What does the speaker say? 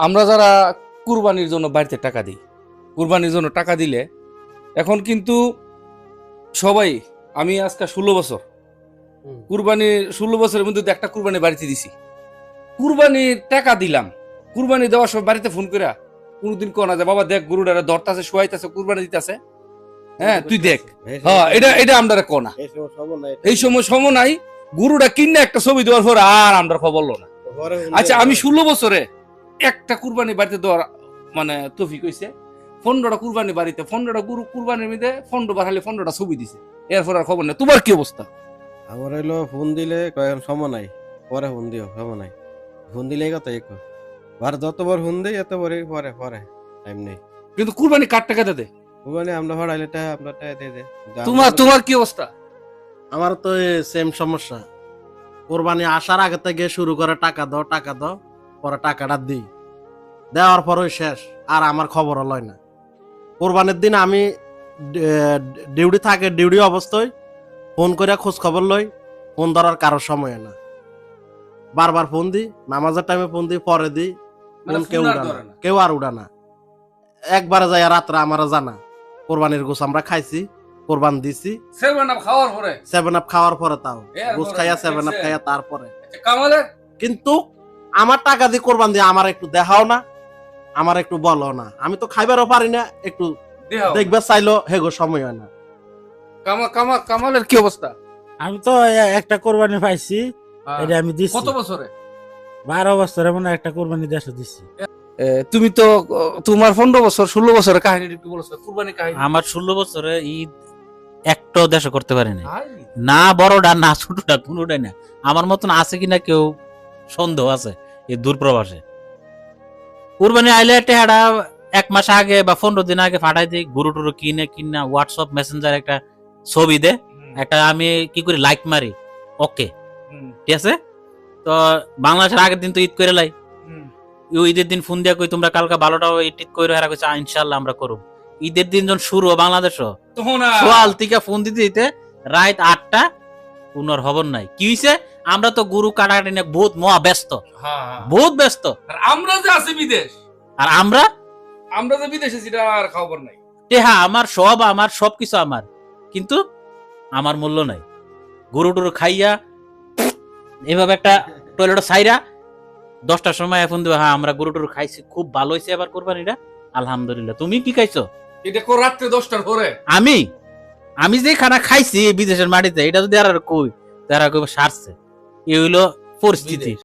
আমরা যারা কুরবানির জন্য বাড়িতে টাকা দিই, কুরবানির জন্য টাকা দিলে এখন কিন্তু সবাই, আমি আজকে 16 বছর কুরবানির, 16 বছরের মধ্যে তো একটা কুরবানি বাড়িতে দিছি। কুরবানির টাকা দিলাম, কুরবানি দেওয়ার সময় বাড়িতে ফোন করে কোনদিন কোনা যায়, বাবা দেখ গরুটারে ধরতাছে, শোয়াইতাছে, কুরবানি দিতেছে, হ্যাঁ তুই দেখ। হ্যাঁ, এটা আমরা কোনা এই সময় সময় নাই, গরুটা কিনে একটা ছবি দেওয়ার পর আর আমরা খবর লো না। আচ্ছা, আমি 16 বছরে একটা কুরবানি বাড়িতে দেওয়ার মানে তৌফিক হইছে। 15টা কুরবানি বাড়িতে, 15টা গরু কুরবানির মধ্যে 15 বার খালি 15টা ছবি দিছে, এরপর আর খবর নেই। তোমার কি অবস্থা? আমার হইলো ফোন দিলে কয়েক সময় নাই, পরে ফোন দিও সময় নাই, ফোন দিলে কথা এক বার, যতবার ফোন দিই এতবারই পরে পরে টাইম নেই। কিন্তু কুরবানি কার টাকা দে? ওখানে আমরা ভাড়াইলে আমরা দিয়ে দে। তোমার কি অবস্থা? আমার তো সেম সমস্যা। কোরবানি আসার আগে থেকে শুরু করে টাকা দাও, পরে টাকাটা দিই, দেওয়ার পরই শেষ, আর আমার খবরও লয় না। কোরবানির দিন আমি ডিউটি থাকে, ডিউটি অবস্থায় ফোন করে খোঁজ খবর লই, ফোন ধরার কারোর সময় না। বারবার ফোন দিই, নামাজের টাইমে ফোন দিই, পরে দিই, ফোন কেউ আর উড়া না। একবারে যাই রাত্রে আমার জানা কোরবানির গোস আমরা খাইছি, কোরবান দিছি, 7 আপ খাওয়ার পরে, 7 আপ খাওয়ার পরে, তাও গোস খাইয়া 7 আপ খাইয়া তারপরে। কামালের কিন্তু আমার টাকা দিয়ে কোরবান দিয়ে আমার একটু দেখাও না, আমার একটু বলো না। আমি তো খাইবারও পারি না, একটু দেখবে চাইলো হেগো সময় হয় না। কামালের কি অবস্থা? আমি তো একটা কোরবানি পাইছি, এটা আমি দিছি। কত বছরে? 12 বছরে মনে হয় একটা কোরবানি দেশে দিছি। তুমি তো তোমার 15 বছর 16 বছরের কাহিনী একটু বলছো, কুরবানি কাহিনী। আমার 16 বছরে ঈদ একটাও দেশে করতে পারিনি, না বড়টা না ছোটটা, কোনোটাই না। আমার মতন আছে কিনা কেউ সন্দেহ আছে এই দূরপ্রবাসে। কুরবানি আইলে টেহারা 1 মাস আগে বা 15 দিন আগে ফাটাই দিই, গরু টুরু কিনা হোয়াটসঅ্যাপ মেসেঞ্জার একটা ছবি দে, একটা আমি কি করি লাইক মারি, ওকে ঠিক আছে। তো বাংলাদেশের আগের দিন তো ঈদ করে লাই, ঈদের দিন ফোন দিয়া কই তোমরা কালকে 12টা ঈদ কইরো, হেরা কইছে ইনশাআল্লাহ আমরা করব। ঈদের দিন যখন শুরু বাংলাদেশও সোয়াল থেকে ফোন দিতে দিতে রাত 8টা, পুনর খবর নাই। কি হইছে? আমরা তো গরু কাটাকাটি নিয়ে বহুত মহা ব্যস্ত, বহুত ব্যস্ত। আর আমরা যে আছি বিদেশ, আর আমরা যে বিদেশে সেটা আর খবর নাই। হ্যাঁ, আমার সবকিছু আমার, কিন্তু আমার মূল্য নাই। গরু টুরু খাইয়া এভাবে একটা টয়লেট সাইরা 10টার সময় ফোন দিবা, হ্যাঁ আমরা গরু টুরু খাইছি, খুব ভালো হয়েছে এবার কোরবানিটা, আলহামদুলিল্লাহ। তুমি কি খাইছো? এটা রাত্রে 10টার পরে আমি যে খানা খাইছি বিদেশের মাটিতে, এটা যদি আর কই তারা কই সারছে। এই হইলো পরিস্থিতি।